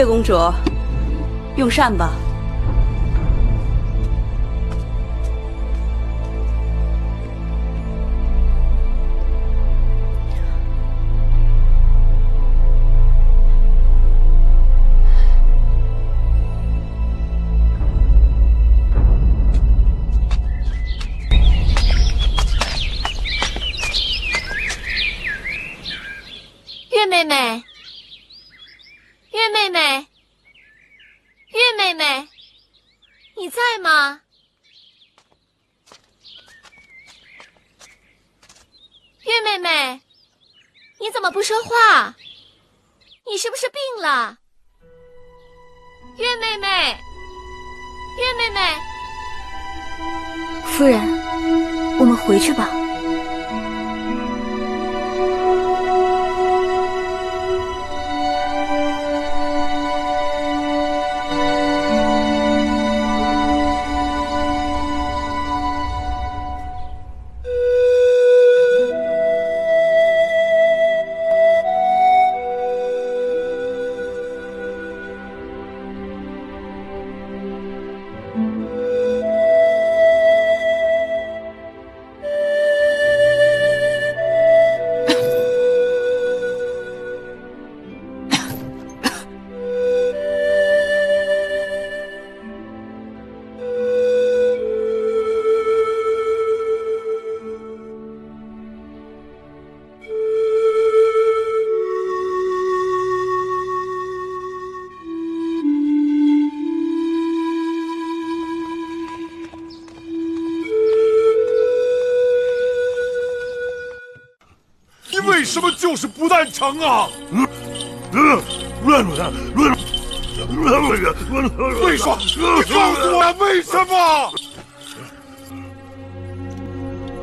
叶公主，用膳吧。月妹妹，月妹妹，月妹妹，你在吗？月妹妹，你怎么不说话？你是不是病了？月妹妹，月妹妹，夫人，我们回去吧。为什么就是不诞成啊？为什么？你告诉我为什么？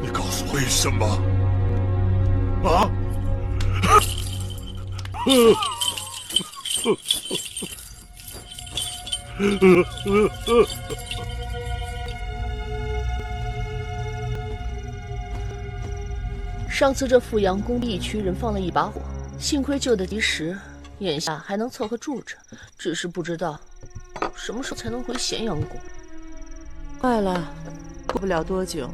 你告诉我为什么？啊？上次这富阳宫一群人放了一把火，幸亏救得及时，眼下还能凑合住着，只是不知道什么时候才能回咸阳宫。快了，过不了多久，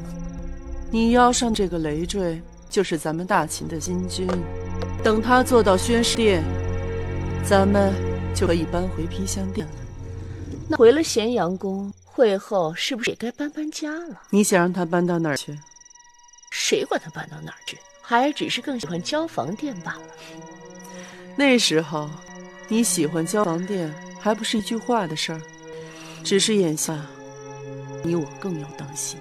你腰上这个累赘就是咱们大秦的新君。等他做到宣誓殿，咱们就可以搬回披香殿了。那回了咸阳宫，会后是不是也该搬家了？你想让他搬到哪儿去？谁管他搬到哪儿去？孩儿只是更喜欢交房殿罢了。那时候，你喜欢交房殿还不是一句话的事儿。只是眼下，你我更要当心。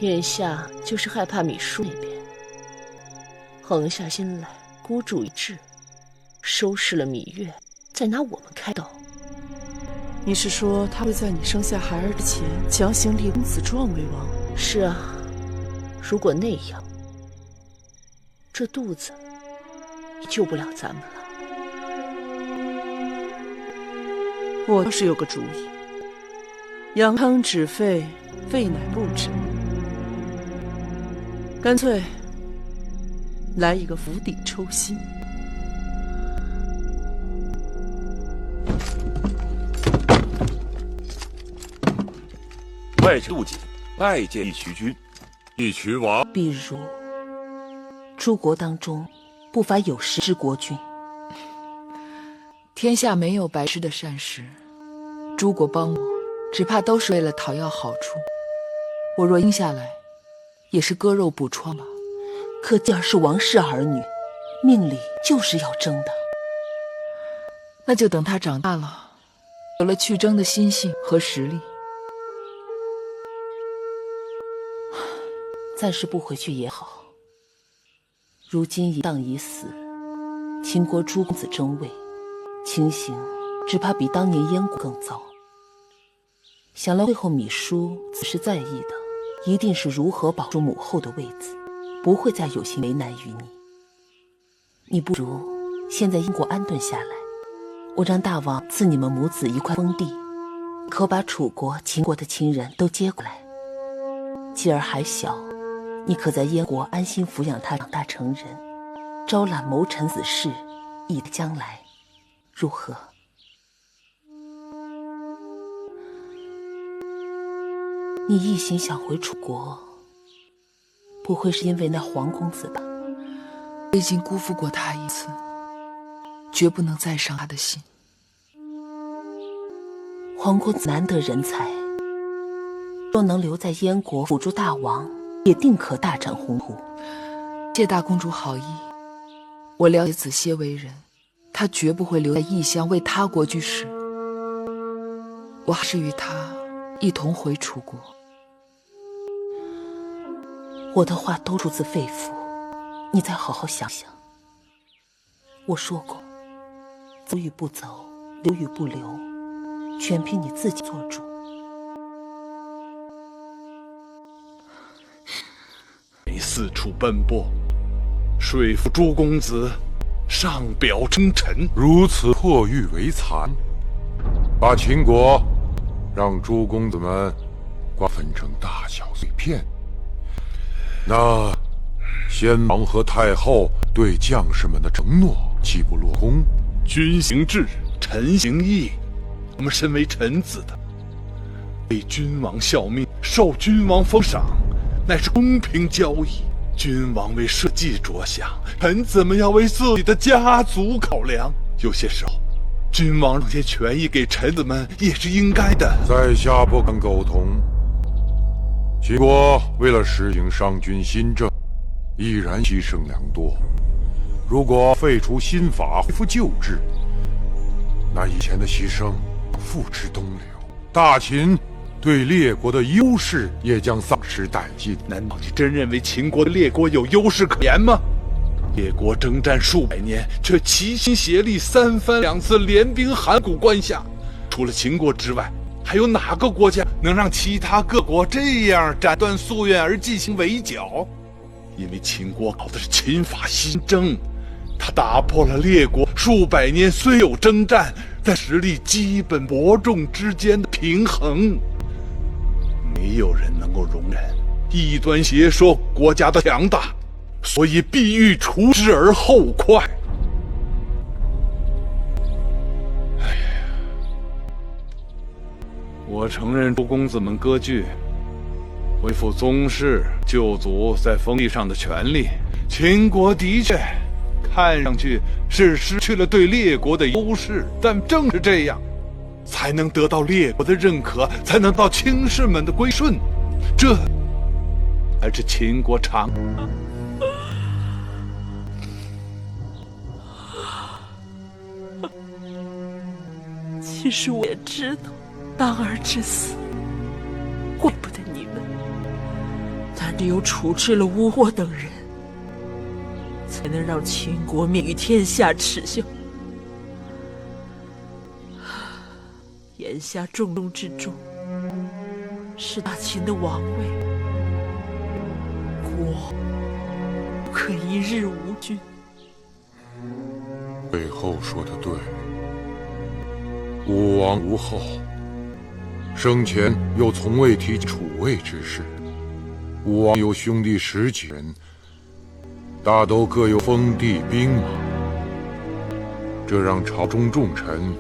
眼下就是害怕米叔那边横下心来，孤注一掷，收拾了芈月，再拿我们开刀。你是说他会在你生下孩儿之前强行立公子壮为王？是啊，如果那样，这肚子也救不了咱们了。我倒是有个主意，养汤止沸，沸乃不止，干脆来一个釜底抽薪。外臣陆瑾拜见义渠君。义渠王，比如诸国当中不乏有识之国君，天下没有白吃的膳食，诸国帮我只怕都是为了讨要好处，我若应下来也是割肉补疮吧。可继儿是王室儿女，命里就是要争的。那就等他长大了，有了去争的心性和实力。暂时不回去也好。如今一荡已死，秦国诸公子争位，情形只怕比当年燕国更糟。想来会后芈姝此时在意的，一定是如何保住母后的位子，不会再有心为难于你。你不如先在燕国安顿下来，我让大王赐你们母子一块封地，可把楚国、秦国的亲人都接过来。继儿还小，你可在燕国安心抚养他长大成人，招揽谋臣子士，以将来如何？你一心想回楚国，不会是因为那黄公子吧？我已经辜负过他一次，绝不能再伤他的心。黄公子难得人才，若能留在燕国辅助大王，也定可大展宏图。谢大公主好意，我了解子歇为人，他绝不会留在异乡为他国居士。我还是与他一同回楚国。我的话都出自肺腑，你再好好想想。我说过，走与不走，留与不留，全凭你自己做主。你四处奔波，说服朱公子上表称臣，如此破玉为残，把秦国让诸公子们瓜分成大小碎片。那先王和太后对将士们的承诺岂不落空？君行志，臣行义。我们身为臣子的，为君王效命，受君王封赏，乃是公平交易。君王为社稷着想，臣子们要为自己的家族考量。有些时候，君王让些权益给臣子们也是应该的。在下不敢苟同。秦国为了实行商君新政，毅然牺牲良多。如果废除新法，恢复旧制，那以前的牺牲付之东流，大秦对列国的优势也将丧失殆尽。难道你真认为秦国对列国有优势可言吗？列国征战数百年，却齐心协力三番两次联兵函谷关下。除了秦国之外，还有哪个国家能让其他各国这样斩断夙愿而进行围剿？因为秦国搞的是秦法新政，他打破了列国数百年虽有征战，但实力基本伯仲之间的平衡。没有人能够容忍异端邪说国家的强大，所以必欲除之而后快。我承认诸公子们割据，恢复宗室旧族在封地上的权利。秦国的确看上去是失去了对列国的优势，但正是这样，才能得到列国的认可，才能得到卿士们的归顺。这才是秦国长。其实我也知道，当儿之死，怪不得你们，但只有处置了吴国等人，才能让秦国免于天下耻笑。眼下重中之重是大秦的王位，国不可一日无君。背后说的对，武王无后，生前又从未提及楚魏之事。武王有兄弟10几人，大都各有封地兵马，这让朝中重臣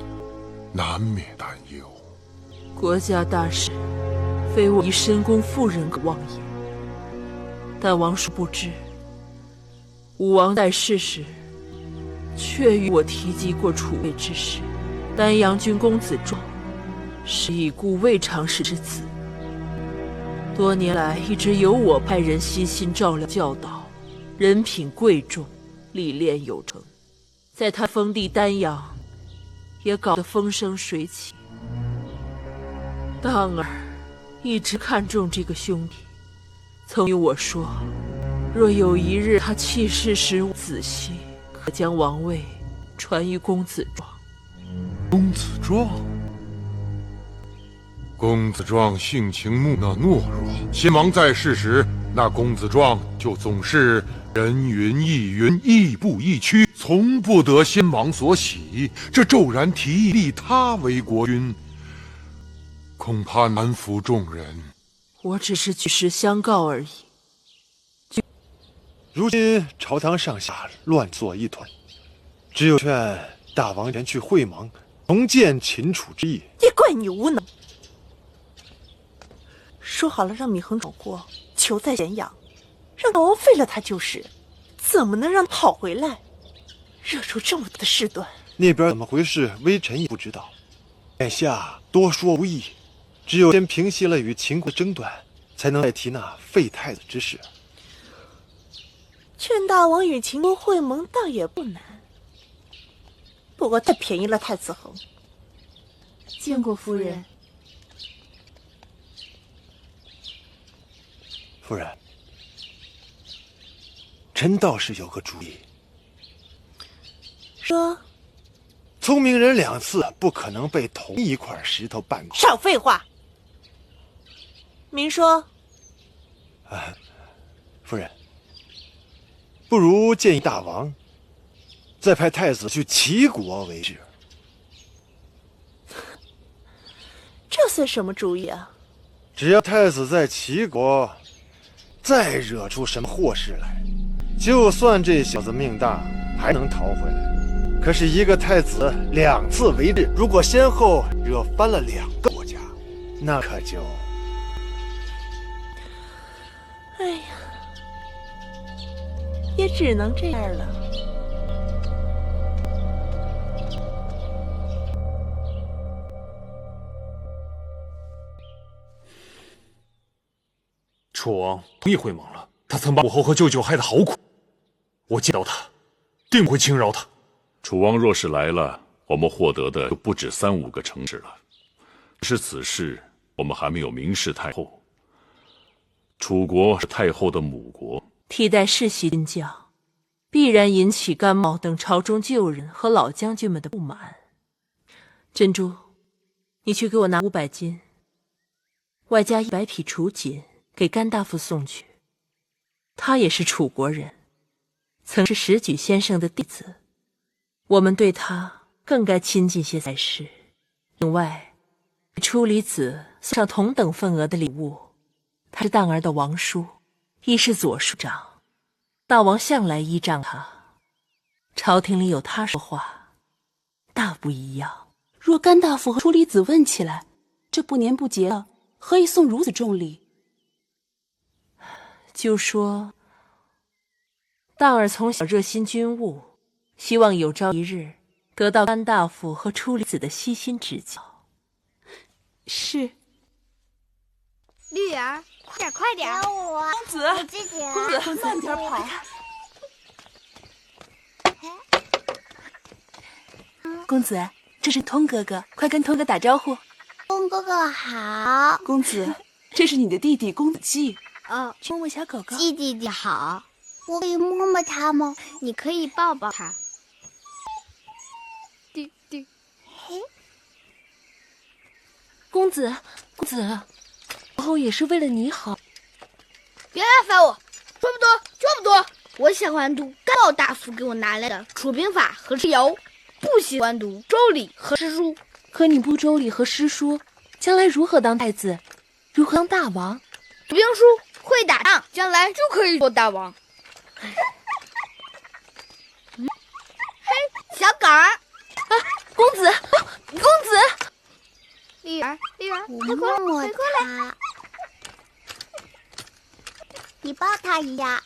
难免担忧。国家大事，非我一深宫妇人可妄言。但王叔不知，武王在世时，确与我提及过楚魏之事。丹阳郡公子壮是已故魏长史之子，多年来一直由我派人悉心照料教导，人品贵重，历练有成，在他封地丹阳也搞得风生水起。当儿一直看重这个兄弟，曾与我说，若有一日他弃世时子息，可将王位传于公子壮。公子壮，公子壮性情木讷懦弱，先王在世时，那公子壮就总是人云亦云，亦步亦趋，从不得先王所喜。这骤然提议立他为国君，恐怕难服众人。我只是举事相告而已。如今朝堂上下乱作一团，只有劝大王前去会盟，重建秦楚之意。也怪你无能。说好了让祢衡走过，求在咸阳，让大王废了他就是，怎么能让他跑回来，惹出这么大的事端？那边怎么回事，微臣也不知道。眼下多说无益，只有先平息了与秦国的争端，才能再提那废太子之事。劝大王与秦国会盟倒也不难，不过太便宜了太子衡。见过夫人。夫人，臣倒是有个主意。说。聪明人2次不可能被同一块石头绊倒。少废话。明说。夫人，不如建议大王再派太子去齐国为质。这算什么主意啊？只要太子在齐国再惹出什么祸事来，就算这小子命大，还能逃回来。可是一个太子2次为质，如果先后惹翻了2个国家，那可就……哎呀，也只能这样了。楚王同意会盟了，他曾把母后和舅舅害得好苦，我见到他，定会轻饶他。楚王若是来了，我们获得的就不止3、5个城市了。只是此事我们还没有明示太后。楚国是太后的母国，替代世袭军将，必然引起甘茂等朝中旧人和老将军们的不满。珍珠，你去给我拿500斤，外加100匹楚锦，给甘大夫送去。他也是楚国人，曾是石举先生的弟子，我们对他更该亲近些才是。另外，给初离子送上同等份额的礼物。他是蛋儿的王叔，亦是左庶长，大王向来依仗他，朝廷里有他说话，大不一样。若甘大夫和初离子问起来，这不年不节了，何以送如此重礼？就说蛋儿从小热心军务，希望有朝一日得到甘大夫和初离子的悉心指教。是。绿儿，快点！我公子，我自己来。公子，慢点跑。公子，这是通哥哥，快跟通哥打招呼。公哥哥好。公子，这是你的弟弟公子季。去摸摸小狗狗。季弟弟好。我可以摸摸他吗？你可以抱抱他。嘿。公子，母后也是为了你好。别来烦我，说不多就不多。我喜欢读甘茂大夫给我拿来的《楚兵法》和《诗谣》，不喜欢读《周礼》和诗书。可你不周礼和诗书，将来如何当太子？如何当大王？读兵书，会打仗，将来就可以做大王。嘿，小狗儿，公子，绿儿，快过来，你抱他一下。